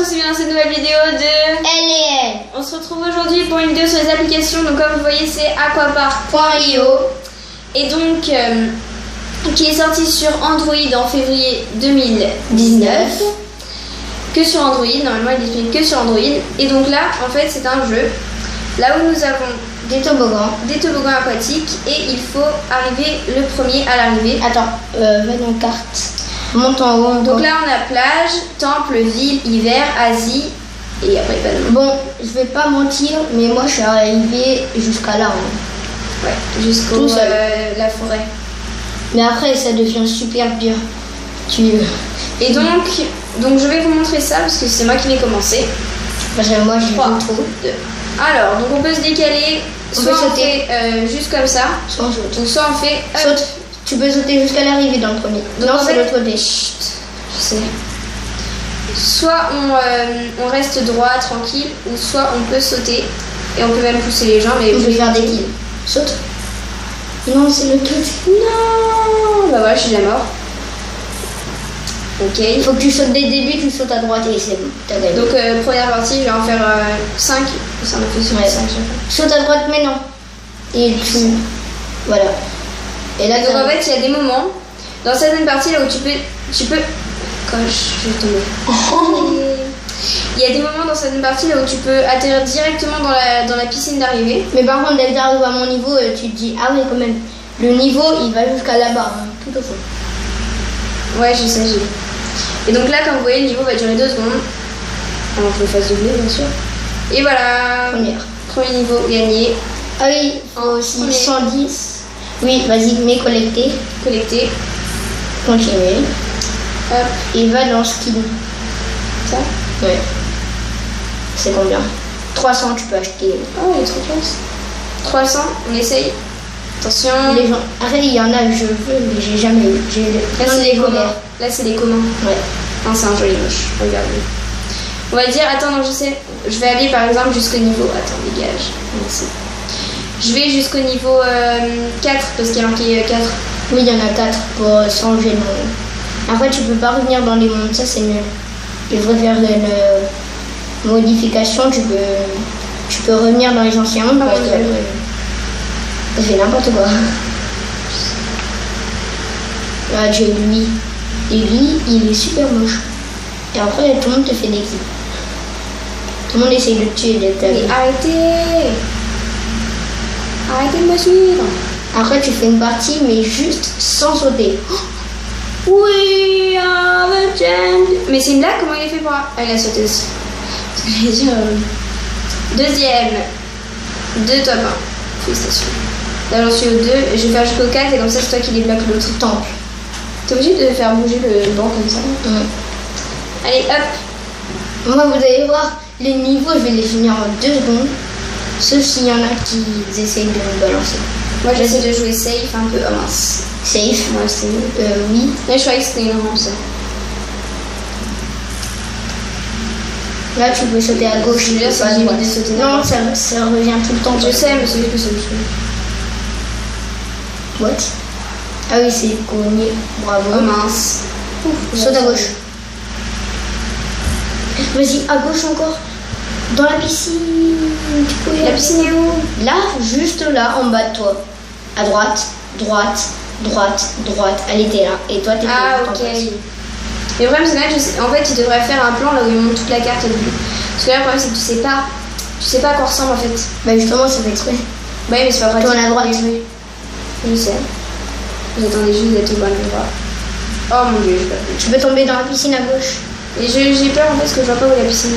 tous et bienvenue dans cette nouvelle vidéo de Elle. On se retrouve aujourd'hui pour une vidéo sur les applications. Donc comme vous voyez c'est aquapark.io et donc qui est sorti sur Android en février 2019. Que sur Android, normalement il est disponible que sur Android. Et donc là en fait c'est un jeu là où nous avons des toboggans aquatiques et il faut arriver le premier à l'arrivée. Attends, va dans carte. Monte en haut. Donc là on a plage, temple, ville, hiver, Asie et après pas de Bon, je vais pas mentir, mais moi je suis arrivée jusqu'à là. Hein. Ouais, jusqu'au la forêt. Mais après ça devient super dur. Et donc je vais vous montrer ça parce que c'est moi qui vais commencer. Parce que moi j'ai 3, trop. 2. Alors, donc on peut se décaler, soit on fait juste comme ça, soit on saute. Donc soit on fait saute. Tu peux sauter jusqu'à l'arrivée dans le premier. Donc non, en c'est fait, l'autre côté. Chut, je sais. Soit on reste droit, tranquille, ou soit on peut sauter et on peut même pousser les jambes. Et on peut faire des kills. Saute. Non, c'est le truc. Non. Bah voilà, je suis déjà mort. Ok. Il faut que tu sautes dès le début, tu sautes à droite et c'est bon. T'as gagné. Donc première partie, je vais en faire 5. Ça m'a fait sur 5 chaque fois. Saute à droite, mais non. Et tu. Voilà. Et là, donc en fait, il y a des moments dans certaines parties là où tu peux. Quand je vais tomber. Il y a des moments dans certaines parties là où tu peux atterrir directement dans la piscine d'arrivée. Mais par contre, dès que tu arrives à mon niveau, tu te dis ah oui quand même. Le niveau, il va jusqu'à là-bas, hein, tout au fond. Ouais, je sais. Et donc là, comme vous voyez, le niveau va durer 2 secondes. Alors, je le fasse doubler, bien sûr. Et voilà. Premier niveau gagné. Ah oui, il faut aussi 110. Oui, vas-y, mets collecter. Collecter. Continuer. Hop. Et va dans skill. Ça? Ouais. C'est combien? 300, tu peux acheter. Oh, il est trop classe. 300, on essaye. Attention. Les gens. Après, il y en a que je veux, mais j'ai jamais eu. Là, c'est les communs. Là, c'est les communs. Ouais. Non, c'est un joli moche. Regardez. On va dire, attends, non, je sais. Je vais aller par exemple jusqu'au niveau. Attends, dégage. Merci. Je vais jusqu'au niveau 4 parce qu'il y a marqué 4. Oui, il y en a 4 pour changer le monde. Après, tu peux pas revenir dans les mondes, ça c'est nul. Il faudrait faire une modification, tu peux revenir dans les anciens mondes parce que ça fait n'importe quoi. Là, j'ai lui. Et lui, il est super moche. Et après, tout le monde te fait des kills. Tout le monde essaye de te tuer dès que t'as vu. Arrêtez! Arrêtez de me suivre! Après, tu fais une partie, mais juste sans sauter. Oui, mais c'est une blague, comment il a fait pour... Ah, il a sauté aussi. Parce que j'allais dire... Deuxième. 2 top 1. Félicitations. Là, j'en suis au 2. Je vais faire jusqu'au 4 et comme ça, c'est toi qui débloque l'autre temple. T'es obligé de faire bouger le banc comme ça. Allez, hop. Moi, vous allez voir, les niveaux, je vais les finir en 2 secondes. Sauf s'il y en a qui essayent de me balancer. Moi, j'essaie de jouer safe un peu. Oh mince. Safe? Moi, c'est oui. Là, je croyais que c'était une rampe, ça. Là, tu peux sauter à gauche. Je veux dire, si j'ai envie de sauter. Non, ça revient tout le temps. Je sais, mais c'est juste que ça me saoule. What? Ah oui, c'est cogné. Bravo. Oh mince. Saute à gauche. Vas-y, à gauche encore. Dans la piscine. Tu peux y aller. La piscine est où? Là, juste là, en bas de toi. À droite, droite, droite, droite. Elle était là. Et toi, t'es Ah, ok. Mais le problème, c'est que en fait, tu devrais faire un plan là où il montre toute la carte au début. Parce que là, le problème, c'est que tu sais pas à quoi ressemble en fait. Bah, justement, ça fait exprès. Bah, oui, mais c'est pas pratique. Tourne à droite. Je sais. Vous attendez juste d'être au bon endroit. Oh mon dieu, j'ai pas pu. Tu peux tomber dans la piscine à gauche. Et j'ai peur en fait parce que je vois pas où est la piscine.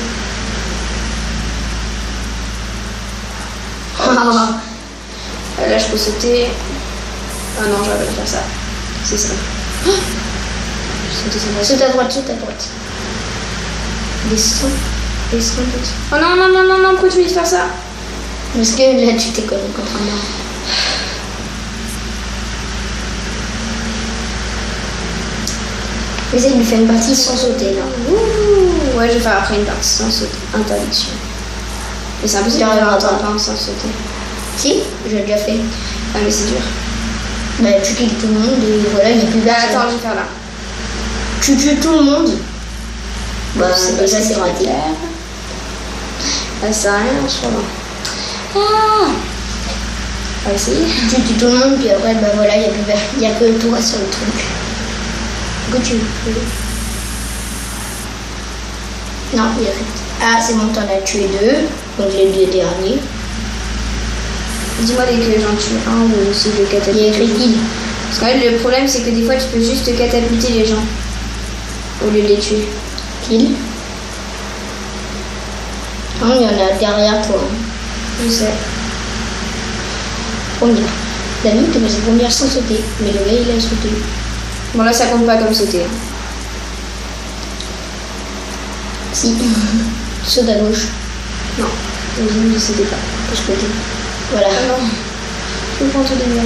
Là, je peux sauter. Ah non, j'aurais pas dû faire ça. C'est ça. Saute à droite, saute à droite. Descends, descends, descends. Oh non, non, non, non, non, pourquoi tu me dis de faire ça? Parce que là, tu t'es collé contre un mur. Essaye de lui faire une partie sans sauter, là. Ouh, ouais, je vais faire après une partie sans sauter. Interdiction. Mais c'est impossible de faire un top 1 sans sauter. Si, j'ai déjà fait. Ah, mais c'est dur. Bah, tu kills tout le monde et voilà, il n'y a plus Bah, personne. attends, je vais faire là. Tu tues tout le monde Bah, Je sais pas déjà, ce c'est qu'il faut raté. faire. Ça sert à rien, je crois. Ah, on va essayer. Tu tues tout le monde, puis après, bah voilà, il n'y a que toi sur le truc. Que tu veux. Non, il y a rien. Ah, c'est bon, t'en as tué 2. Donc les 2 derniers. Dis-moi dès que j'en tue un ou si je le Il y a catapulte. écrit kill. Parce qu'en fait, le problème, c'est que des fois, tu peux juste catapulter les gens au lieu de les tuer. Kill. Non, il y en a derrière toi. Je sais. Première. David, tu faisais première sans sauter. Mais le gars, il a sauté. Bon, là, ça compte pas comme sauter. Si. Saute à gauche. Non, je ne sautais pas. De ce côté. Voilà. Ah non, je prends tout de bien.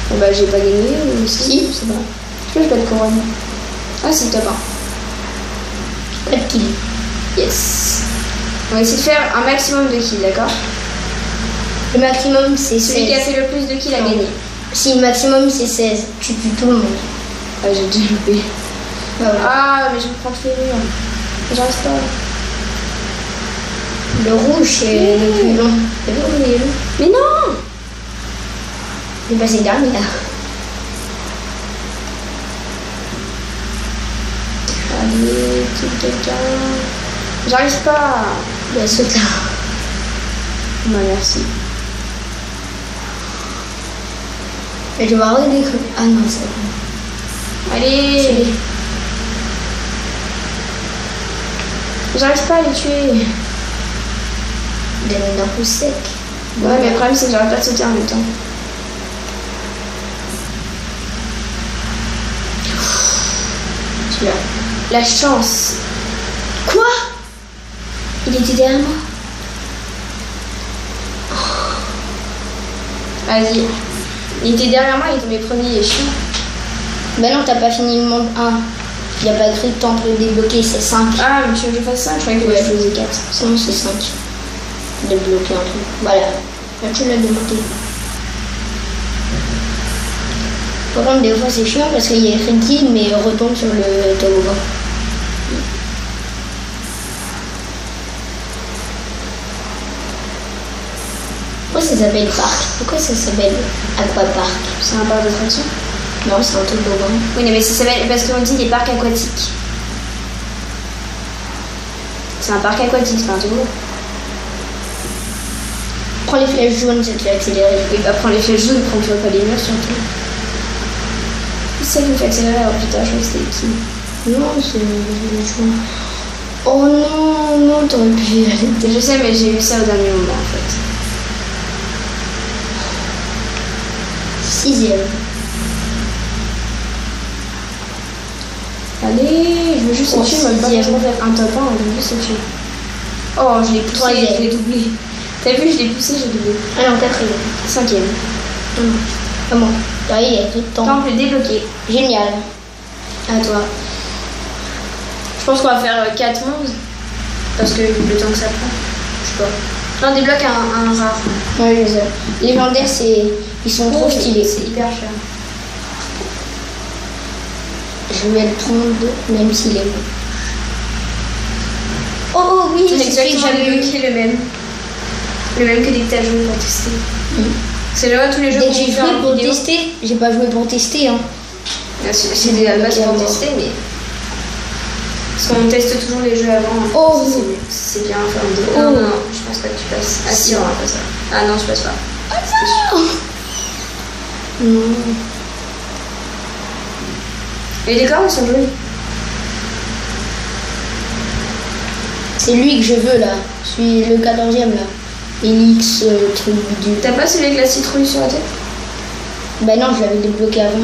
Bon, bah, j'ai pas gagné ou si, c'est pas. Je peux pas de couronne. Ah, si, top 1. Pas de kill. Yes. On va essayer de faire un maximum de kills, d'accord? Le maximum, c'est 16. Celui qui a fait le plus de kills a Non. gagné. Si le maximum, c'est 16. Tu tues tout le monde. Ah, j'ai déjà loupé. Bah, voilà. Ah, mais je me prends fait rire. J'arrive pas. Le rouge, c'est le plus long. C'est bon, il est long. Mais non! Il est passé dernier là. Allez, kill quelqu'un. J'arrive pas. Il a sauté là. Bah, merci. Et je vais regarder que. Ah non, c'est bon. Allez! J'arrive pas à les tuer. Il a mis d'un coup sec. Ouais, mais le problème, c'est que j'arrive pas à sauter en même temps. Celui-là. La chance. Quoi? Il était derrière moi. Vas-y. Il était derrière moi, il est tombé premier, il est chiant. Bah non, t'as pas fini le monde 1. Il n'y a pas écrit temple débloqué, c'est 5. Ah, mais tu veux que je fasse 5? Je croyais que Ouais. je faisais 4. Sinon, c'est 5. Débloquer un truc. Voilà. Là, tu l'as débloqué. Par contre, des fois, c'est chiant parce qu'il y a écrit kill, mais retombe sur le toboggan. Pourquoi ça s'appelle parc? Pourquoi ça s'appelle aquapark? C'est un parc d'attraction? Non, c'est un toboggan. Oui, mais ça s'appelle parce qu'on dit des parcs aquatiques. C'est un parc aquatique, c'est pas un toboggan. Prends les flèches jaunes, ça te fait accélérer. Oui, bah prends les flèches jaunes, prends pas les murs surtout. C'est ça qui me fait accélérer, alors putain, je crois que c'était qui? Non, c'est jaune. Oh non, non, t'aurais pu y aller. Je sais, mais j'ai eu ça au dernier moment en fait. 6e. Allez, je veux juste Oh, le tuer, moi je veux sixième. pas faire un top 1, je veux juste le tuer. Oh, je l'ai poussé, Troisième. je l'ai doublé. T'as vu, je l'ai poussé, j'ai doublé. Ah non, 4e. 5e. Ah bon, là, il y a écrit temps. Temple débloqué. Génial. À toi. Je pense qu'on va faire 4 mondes. Parce que le temps que ça prend. Je sais pas. Non, débloque un rare. Ouais, je les ai. Les légendaires, ils sont trop stylés. C'est hyper cher. Je vais le prendre, même s'il est bon. Oh oui, C'est c'est celui que exactement j'avais eu. débloqué le même. Le même que dès que t'as joué pour tester. Mm. C'est là tous les jeux Dès que qu'on j'ai fait joué en pour vidéo. tester, j'ai pas joué pour tester. Hein. C'est des bases pour tester, mais. Parce qu'on teste toujours les jeux avant. Oh. Si c'est bien à faire en vidéo. Oh. Non, non, je pense pas que tu passes. Ah si, on va pas ça. Ah non, je passe pas. Non. Les décors, ils sont jolis. C'est lui que je veux là. Celui, le 14e là. Elix, truc du. T'as pas celui avec la citrouille sur la tête? Bah non, je l'avais débloqué avant.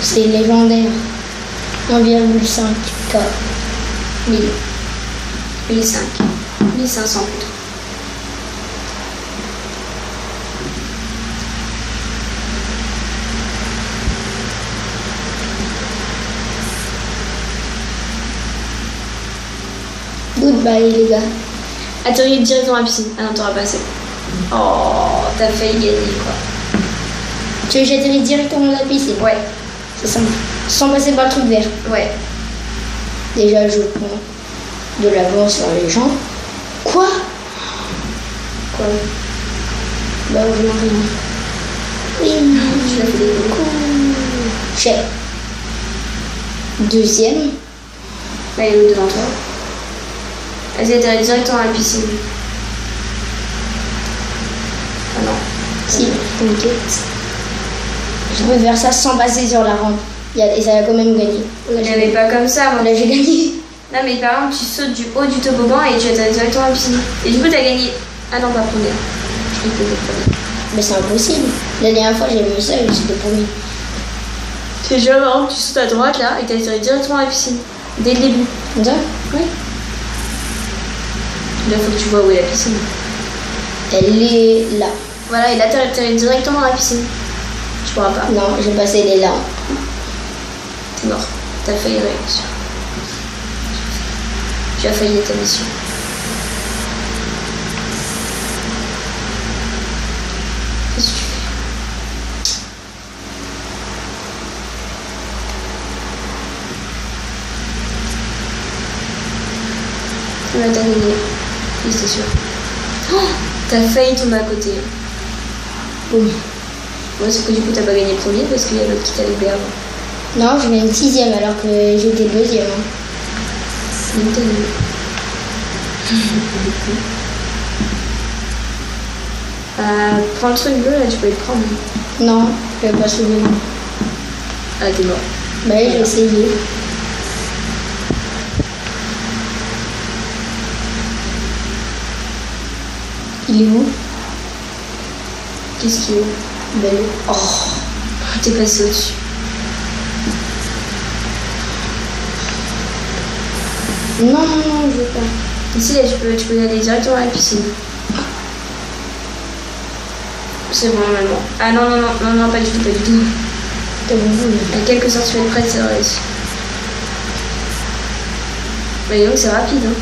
C'est légendaire. 1,5K. 1000. 1005. 1500 plutôt. Goodbye les gars. Atterrir directement à la piscine. Ah non, t'auras pas assez. Oh, t'as failli gagner quoi. Tu veux que j'atterris directement dans la piscine? Ouais. C'est simple. Sans passer par le truc vert. Ouais. Déjà, je prends de l'avant sur les jambes. Quoi? Quoi? Bah, rien, rien. Oui, Tu l'as fait des coups. j'ai. Deuxième. Là, il est où devant toi? Vas-y, atterris directement à la piscine. Ah non. Si, t'inquiète. Je peux faire ça sans passer sur la rampe. Et ça a quand même gagné. Là, Mais pas comme ça, moi. là, j'ai gagné. Non, mais par exemple, tu sautes du haut du toboggan et tu atterris directement à la piscine. Et du coup, t'as gagné. Ah non, pas premier. Je crois que t'étais premier. Mais c'est impossible. La dernière fois, j'avais mis ça et j'étais premier. C'est déjà marrant, tu sautes à droite là et t'atterris directement à la piscine. Dès le début. Comme ça? Oui. Là, faut que tu vois où est la piscine. Elle est là. Voilà, et là, t'atterris directement dans la piscine. Tu pourras pas. Non, j'ai passé, elle est là. T'es mort. T'as failli réussir. Tu as failli ta mission. Qu'est-ce que tu fais? Là, t'as gagné. Oui, c'est sûr. Oh, t'as failli tomber à côté. Boum. Ouais, sauf que du coup, t'as pas gagné premier parce qu'il y a l'autre qui t'a levé avant. Non, je viens 6ème alors que j'étais 2ème. Donc, t'as gagné. Prends le truc bleu là, tu peux le prendre. Non, je vais pas soulever. Ah, t'es mort. Bah oui, j'ai essayé. Il est où? Qu'est-ce qu'il y a? Ben, oh. T'es passé au-dessus. Non, non, non, je veux pas. Ici, là, tu peux y aller directement à la piscine. C'est bon, normalement. Ah non, non, non, non, non, pas du tout, pas du tout. T'as vu? À quelques centimètres près, c'est vrai. Bah, donc, c'est rapide, hein.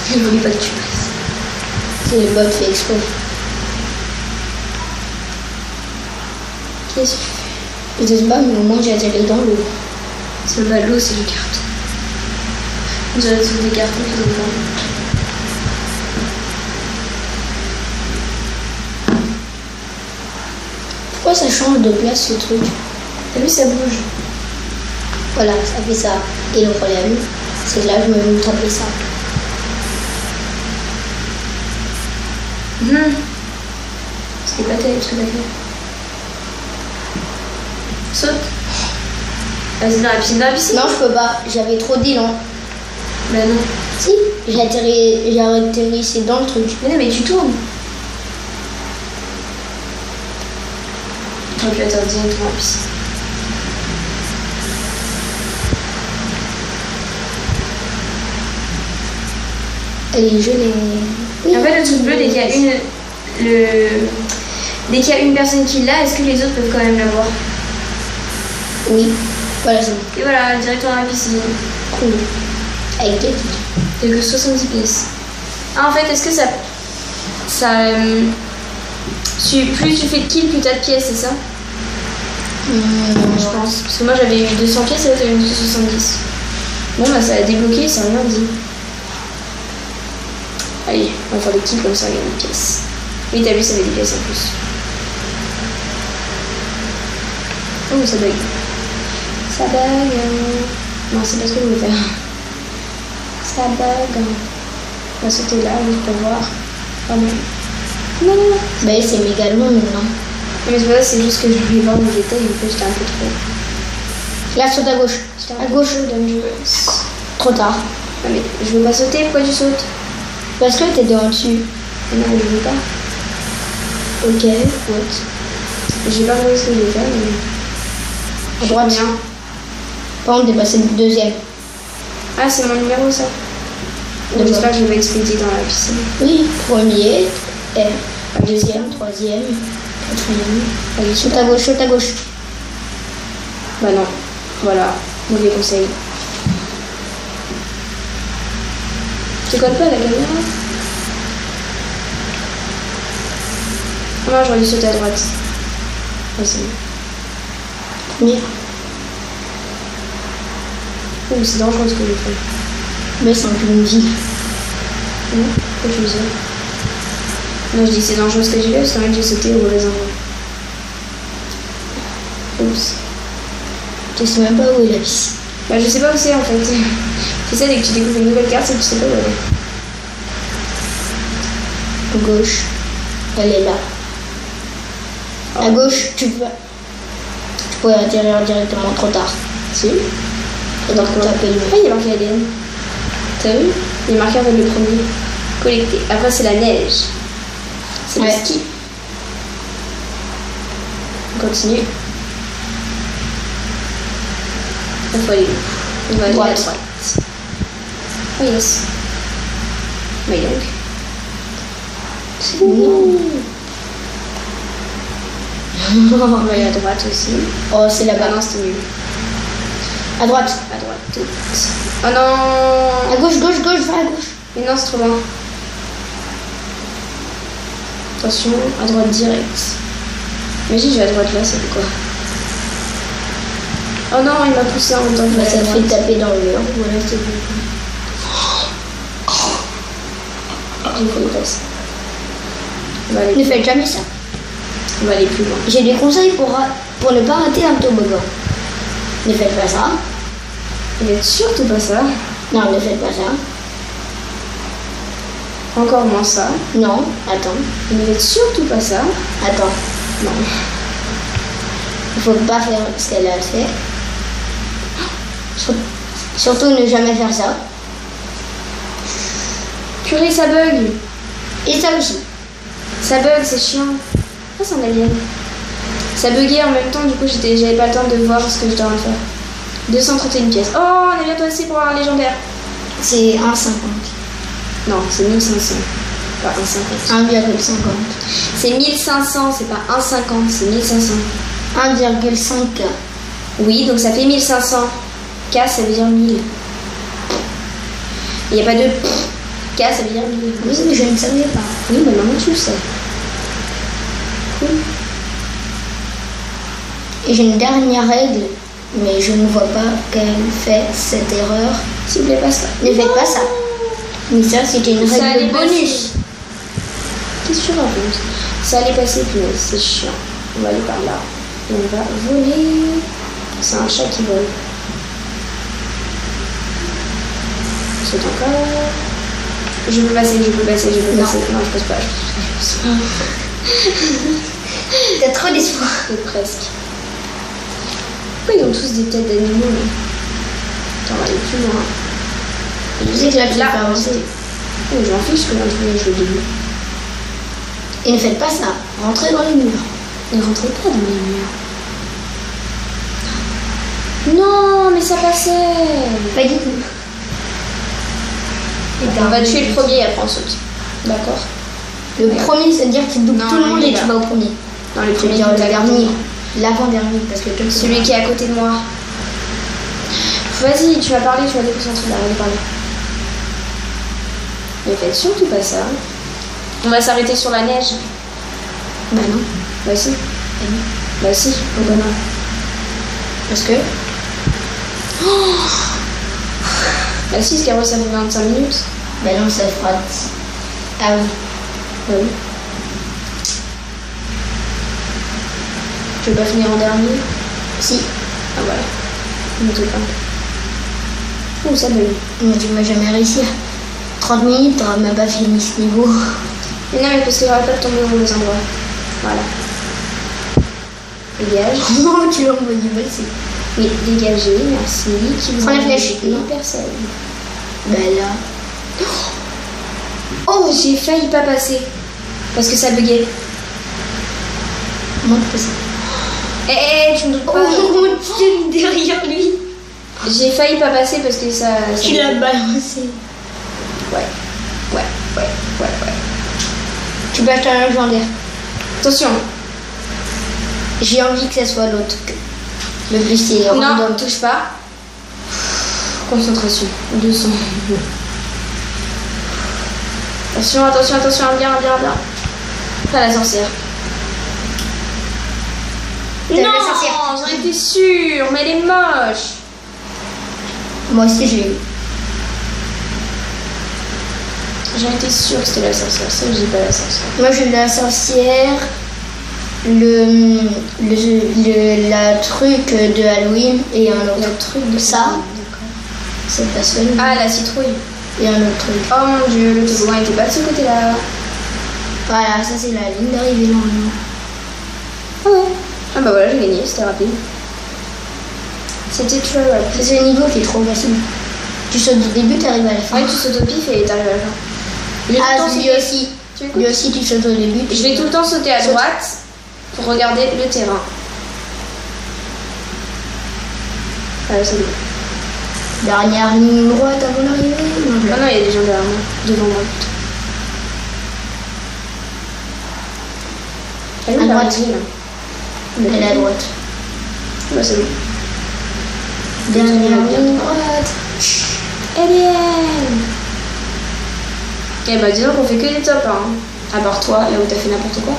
Je voulais pas que tu passes. C'est le bot fait exprès. Qu'est-ce que tu fais? Je sais pas, mais au moins j'ai atterri dans l'eau. C'est le ballot, c'est le carton. On dirait que c'est des cartons qui sont pas. Pourquoi ça change de place ce truc? T'as vu, ça bouge. Voilà, ça fait ça. Et le problème, c'est que là, je me vais me taper ça. C'était pas terrible ce que t'as fait. Saute. Vas-y, dans la piscine, dans la piscine. Non, je peux pas. J'avais trop d'élan. Bah non. Si, j'ai atterrissé dans le truc. Mais non, mais tu tournes. Quand tu atterris directement dans la piscine. Elle est gelée. Oui. En fait, le truc bleu, dès qu'il y a dès qu'il y a une personne qui l'a, est-ce que les autres peuvent quand même l'avoir? Oui. Voilà, c'est bon. Et voilà, directement dans la piscine. Cool. Avec quel Il y a que 70 pièces. Ah, en fait, est-ce que ça plus tu fais de kills, plus t'as de pièces, c'est ça? Je pense. Parce que moi j'avais eu 200 pièces et là t'avais eu 270. Bon bah ça a débloqué, ça rien dit. Allez, on va faire des kills comme ça, il y a des pièces. Oui, t'as vu, ça fait des pièces en plus. Oh, ça bug. Ça bug. Non, c'est pas ce que je voulais faire. Ça bug. On va sauter là, juste pour voir. Oh non. Non, non, non. Bah, c'est méga long, non? Mais c'est pas ça, c'est juste que je voulais voir les détails, en fait j'étais un peu trop. Là, saute à gauche. À gauche. Dangerous. Trop tard. Ah mais je veux pas sauter, pourquoi tu sautes? Parce que t'es devant dessus. Non, je veux pas. Ok. What? J'ai pas compris ce que je vais faire, mais. À droite. Bien. Par contre, t'es passé deuxième. Ah, c'est mon numéro ça. Donc j'espère que je vais exploser dans la piscine. Oui, premier, deuxième, troisième, quatrième. Allez, Saute à gauche, saute à gauche. Bah non. Voilà, mauvais conseil. Tu colles pas la caméra? Non, j'aurais dû sauter à droite. Vas-y. Premier. Ouh, c'est dangereux ce que j'ai fait. Mais c'est un peu une vie. Non, pourquoi tu dis ça? Non, je dis c'est dangereux ce que j'ai fait parce qu'en fait j'ai sauté au mauvais endroit. Oups. Je sais même pas où est la piscine. Bah, je sais pas où c'est en fait. C'est ça, dès que tu découvres une nouvelle carte, c'est que tu sais pas où elle est. À gauche, elle est là. Oh. À gauche, tu pourrais atterrir directement trop tard. Si. Donc, taper le Ah, il y a marqué ADN. T'as vu? Il est marqué en fait le premier. Collecté. Après, c'est la neige. C'est le ski. On continue. Il faut aller où? On va aller à Droite. droite. Oh yes. Mais donc. C'est bon. On va aller à droite aussi. Oh, c'est Ah là-bas. non, c'était nul. À droite. À droite, tout. Oh non! À gauche, gauche, gauche, va à gauche. Mais non, c'est trop loin. Attention, à droite direct. Imagine, je vais à droite là, c'est quoi? Oh non, il m'a poussé en même temps que Bah, ça j'allais à te fait droite. taper dans le mur. Voilà, c'est bon. J'ai fait une passe. On va aller Ne faites jamais ça. On va aller plus loin. J'ai des conseils pour ne pas rater un toboggan. Ne faites pas ça. Il est surtout pas ça. Non, ne faites pas ça. Encore moins ça. Non, attends. Il ne fait surtout pas ça. Attends. Non. Il faut pas faire ce qu'elle a fait. Surtout ne jamais faire ça. Purée, ça bug. Et ça aussi. Ça bug, c'est chiant. Ah, c'est un alien. Ça buguait en même temps, du coup, j'avais pas le temps de voir ce que j'étais en train de faire. 231 pièces. Oh, on est bientôt assez pour avoir un légendaire. C'est 1,50. Non, c'est 1500. Pas 1,50. 1,50. C'est 1500, c'est pas 1,50, c'est 1500. 1,5K. Oui, donc ça fait 1500. K, ça veut dire 1000. Il n'y a pas de K, ça veut dire 1000. Oui, mais je ne savais pas. Oui, mais maintenant tu le sais. Cool. Et j'ai une dernière règle, mais je ne vois pas qu'elle fait cette erreur. S'il vous plaît, pas ça. Ne faites pas ça. Mais ça, c'était une Ça règle allait bonus. passer. Qu'est-ce que tu racontes? Ça allait passer, puis c'est chiant. On va aller par là. Et on va voler. C'est un chat qui vole. C'est encore. Je peux passer, je peux passer, je peux Non. passer. Non, je passe pas. Je passe T'as trop d'espoir. pas. Presque. Pourquoi ils ont tous des têtes d'animaux là? Attends, on va aller plus loin. Vous êtes là, tu Là, vas pas avancer. Oh, je m'en fiche que là, je le début. Et ne faites pas ça. Rentrez dans les murs. Ne rentrez pas dans les murs. Non, mais ça passait. Pas du tout. On va tuer le premier et après on saute. D'accord. Le premier, c'est-à-dire qu'il double Non, tout le monde lui, et là. tu vas au premier. Non, le Je veux premier, dire qui le est à côté de dernier. moi. L'avant-dernier, parce que toi, tu Celui qui est à côté de moi. Vas-y, tu vas parler, tu vas déconcentrer, arrête de parler. Ne faites surtout pas ça. On va s'arrêter sur la neige. Bah non. Bah si. Bah si, pourquoi non? Parce que Bah si, ce carreau ça fait 25 minutes. bah non, ça fera. Ah oui. Bah oui. Tu veux pas finir en dernier? Si. Ah voilà. Ne te pas. Oh, ça bug. Mais tu m'as jamais réussi. 30 minutes, t'auras même pas fini ce niveau. Mais non, mais parce que j'aurais pas tombé au mauvais endroit. Voilà. Dégage. Oh, tu l'as envoyé passer. Oui, dégagez, merci. Qui vous Prends la a flèche. envoyé Non. Personne. Bah là. Oh, j'ai failli pas passer. Parce que ça buguait. Moi, je fais ça. Eh, tu me doutes pas. Oh, tu t'es mis derrière lui. J'ai failli pas passer parce que ça Tu l'as balancé. Ouais. Ouais, ouais, ouais, ouais. Tu peux acheter un légendaire. Attention. J'ai envie que ça soit l'autre. Le plus stylé. Non, Random. touche pas. Concentration. 200. Attention, attention, attention, bien, bien, bien. Pas la sorcière. T'as Non, la sorcière. j'en étais sûre, mais elle est moche. Moi aussi, j'ai eu. J'en étais sûre que c'était la sorcière. Ça, j'ai pas la sorcière. Moi, j'ai eu la sorcière, la truc de Halloween et un autre. Le truc de Ça. D'accord. Cette personne. Ah, la citrouille. Et un autre truc. Oh mon dieu, le toboggan était pas de ce côté-là. Voilà, ça c'est la ligne d'arrivée normalement. Ah ouais. Ah bah voilà, j'ai gagné, c'était rapide. C'était très rapide. C'est le niveau qui est trop facile. Tu sautes du début, t'arrives à la fin. Ouais, tu sautes au pif et t'arrives à la fin. Je vais tout le temps lui sauter- aussi. Tu écoutes Lui aussi, tu sautes au début. Je vais tout le temps sauter à Saute. droite pour regarder le terrain. Ah, c'est bon. Dernière ligne droite avant d'arriver. Non, Ah non, il y a des gens derrière moi. Devant moi plutôt. Elle est où À la droite. régie, là Elle est à droite. Ouais, c'est bon. Dernière bien ligne droite. droite. Alien. Eh bah disons qu'on fait que des tops, hein. À part toi, là où t'as fait n'importe quoi.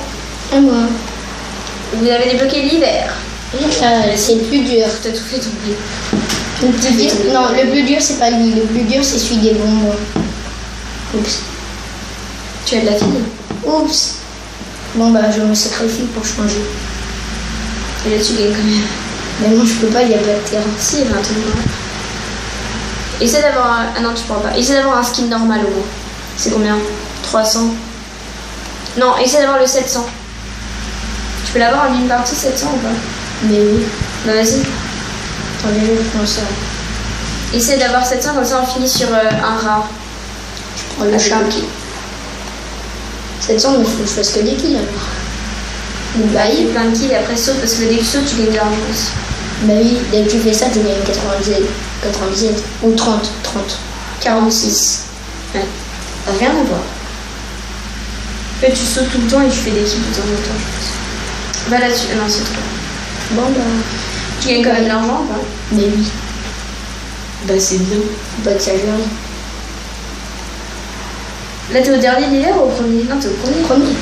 Et moi. Vous avez débloqué l'hiver. C'est le plus dur. T'as tout fait tomber. Le plus dur. Non, le plus dur, c'est pas lui. Le plus dur, c'est celui des bonbons. Oups. Tu as de la fille. Oups. Bon, bah, je me sacrifie pour changer. Et là tu gagnes quand même. Mais non, je peux pas, il y a pas de terrain. Si, il y avait un truc noir. Essaie d'avoir un... Ah non, tu pourras pas. Essaie d'avoir un skin normal au moins. C'est combien 300. Non, essaie d'avoir le 700. Tu peux l'avoir en une partie 700 ou pas? Mais oui. Bah vas-y. Attendez, je vais prendre ça. Essaie d'avoir 700, comme ça on finit sur un rare. Je prends le chat. 700, mais il faut que je fasse que des kills alors. Bah il y a plein de kills et après saute parce que dès que tu sautes tu gagnes de l'argent aussi. Bah oui, dès que tu fais ça, tu gagnes 97. Ou 30. 46. Ouais. Rien à voir. En fait tu sautes tout le temps et tu fais des kills de temps en temps je pense. Va là-dessus. Ah non c'est trop. Bon bah. Tu gagnes quand même de l'argent ou pas? Mais oui, Bah c'est bien. faut pas exagérer. Là t'es au dernier l'hiver ou au premier? Non t'es au premier. Premier.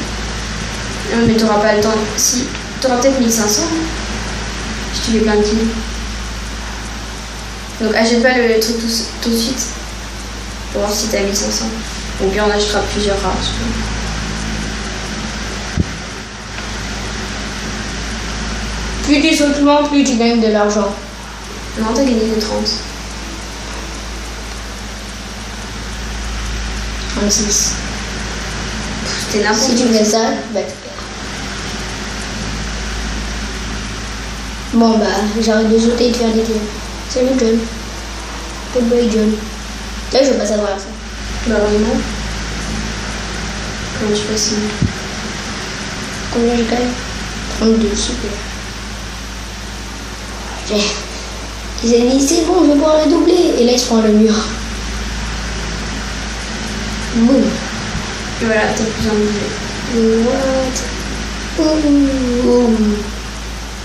Non mais t'auras pas le temps. Si, t'auras peut-être 1500 hein, si tu fais plein de kills. Donc achète pas le truc tout de suite pour voir si t'as 1500. Ou bien on achètera plusieurs rares. tu vois. Plus tu sautes loin, plus tu gagnes de l'argent. Non t'as gagné que 30. 36. C'était n'importe Si tu quoi. fais ça, bah tu perds. Bon bah, j'arrête de sauter et de faire des kills. Salut John. Goodbye John. Là, je vais passer à travers ça. Bah vraiment. Comment tu fais sinon? Combien je gagne 32, super. Ils ont dit c'est bon, je vais pouvoir le doubler. Et là, il se prend le mur. Boum. Et voilà, t'as plus besoin de bouger. What? Boum.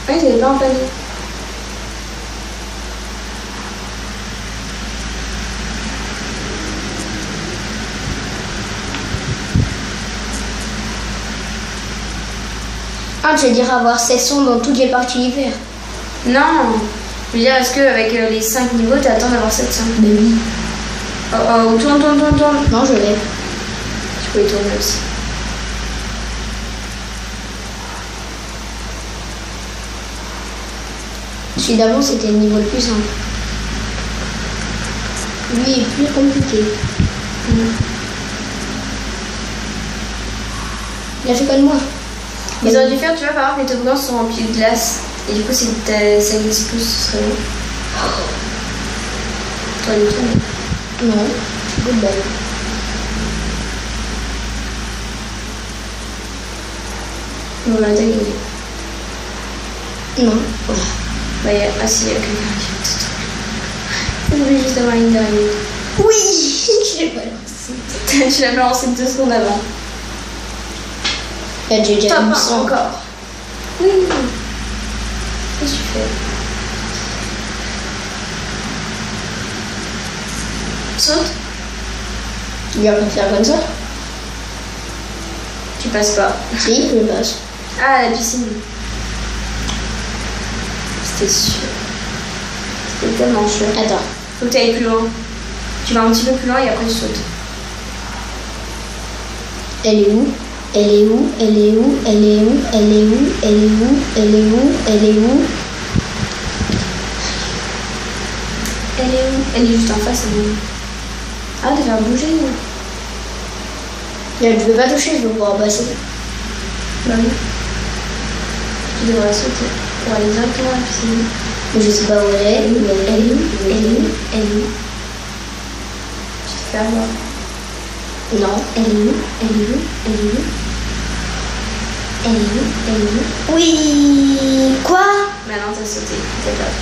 Ouais, t'avais pas un panier. Ah, tu veux dire avoir 700 dans toutes les parties d'hiver? Non. Je veux dire, est-ce qu'avec les 5 niveaux, t'attends d'avoir 700? Mais oui. Oh oh, tourne. Non, je l'ai. Tu peux y tourner aussi. Celui d'avant, c'était le niveau le plus simple. Lui est plus compliqué. Il a fait comme moi. Ils auraient dû faire, tu vois, par exemple, les toboggans sont remplis de glace. Et du coup, si ça glisse plus, ce serait bon. T'aurais dû tourner. Non, goodbye. Bon, bah, t'as gagné. Non. Bah, ah si, il y a quelqu'un qui a tout. Je voulais juste avoir une dernière. Oui, je l'ai pas lancé. Tu l'as balancé 2 secondes avant. Là, j'ai déjà Top mis 1 100. encore. Oui. Qu'est-ce que tu fais? Saute. Il va pas faire comme ça. Tu passes pas. Si, je passe. Ah, la piscine. T'es sûr? C'est tellement chaud. Attends. Faut que tu ailles plus loin. Tu vas un petit peu plus loin et après tu sautes. Elle est où? Elle est où? Elle est où? Elle est où? Elle est où? Elle est où? Elle est où? Elle est où? Elle est où? Elle est juste en face. Ah, de faire bouger. Je ne veux pas toucher, je veux pouvoir passer. Bah oui. Tu devrais sauter pour aller directement à la piscine. Mais je sais pas où elle est. Elle est où? Elle est où? Elle est où? Elle est où? Tu te fais avoir. Non. Elle est où? Elle est où? Elle est où? Elle est où? Elle est où? Oui. Quoi? Maintenant t'as sauté, t'as peur.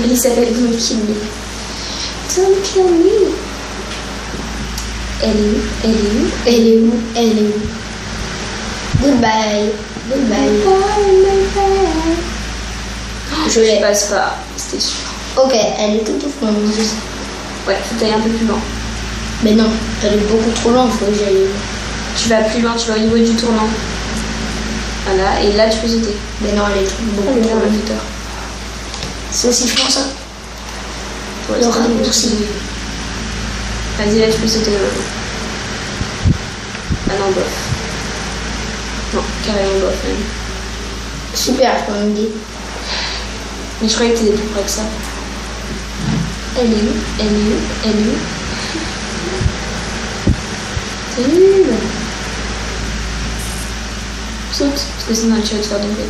Il s'appelle Don't Kill Me. Don't Kill Me. Elle est où? Elle est où? Elle est où? Elle est où? Goodbye. Goodbye. Je l'ai. passe pas, c'était sûr. Ok, elle est tout au fond. Ouais, faut que t'ailles un peu plus loin. Mais non, elle est beaucoup trop loin, faut que j'aille. Tu vas plus loin, tu vas au niveau du tournant. Voilà, et là tu peux sauter. Mais non, elle est beaucoup trop loin. C'est aussi fort ça. Ouais, Le c'est raccourci. Vas-y, là tu peux sauter maintenant. Ah non, bof. Non, carrément bof même. Super, je peux m'aider. Mais je croyais que t'étais plus près que ça. Elle est où? Elle est où? Elle est où? C'est nul. Saute, parce que sinon tu vas te faire tomber.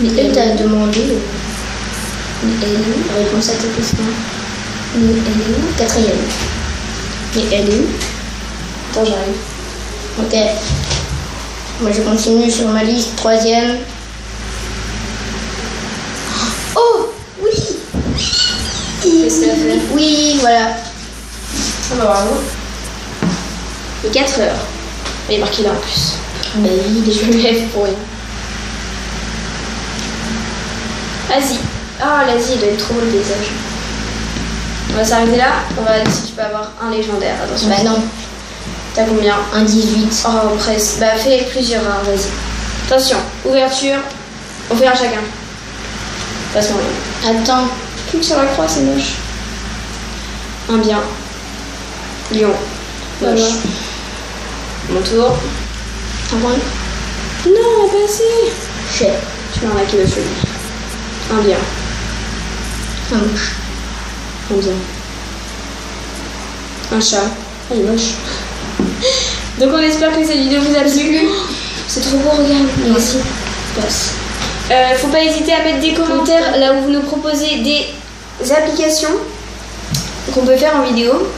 Mais elle t'a demandé Mais elle est où? la réponse à ta question. Mais elle est où? Quatrième. Mais elle est où? Attends, j'arrive. Ok. Moi je continue sur ma liste. Troisième. Oh oui. Qu'est-ce que ça fait? Oui, voilà. Ah bah bravo. Il est 4 heures. Il est marqué là en plus. Bah oui, Je me lève pour rien. Vas-y. Ah, l'Asie, il doit être trop beau le paysage. On va s'arrêter là. On va voir si tu peux avoir un légendaire. Attention. Bah non. T'as combien? Un 18. Oh, presque. Bah, fais plusieurs, hein, vas-y. Attention, ouverture. On fait un chacun. Passe-moi rien. Attends. Clique sur la croix, c'est moche. Un bien. Lion. Moche. Voilà. Mon tour. Avant. Non, pas assez. J'ai. Tu m'as raqué le feu. Un bien. Un mouche. Un bien. Un chat. Ah, il est moche. Donc on espère que cette vidéo vous a plu. C'est trop beau, regarde. Merci. Passe. Faut pas hésiter à mettre des commentaires là où vous nous proposez des applications qu'on peut faire en vidéo.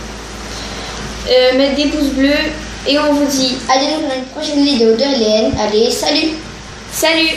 Mettre des pouces bleus et on vous dit Allez, nous dans une prochaine vidéo de Hélène. Allez, salut. salut.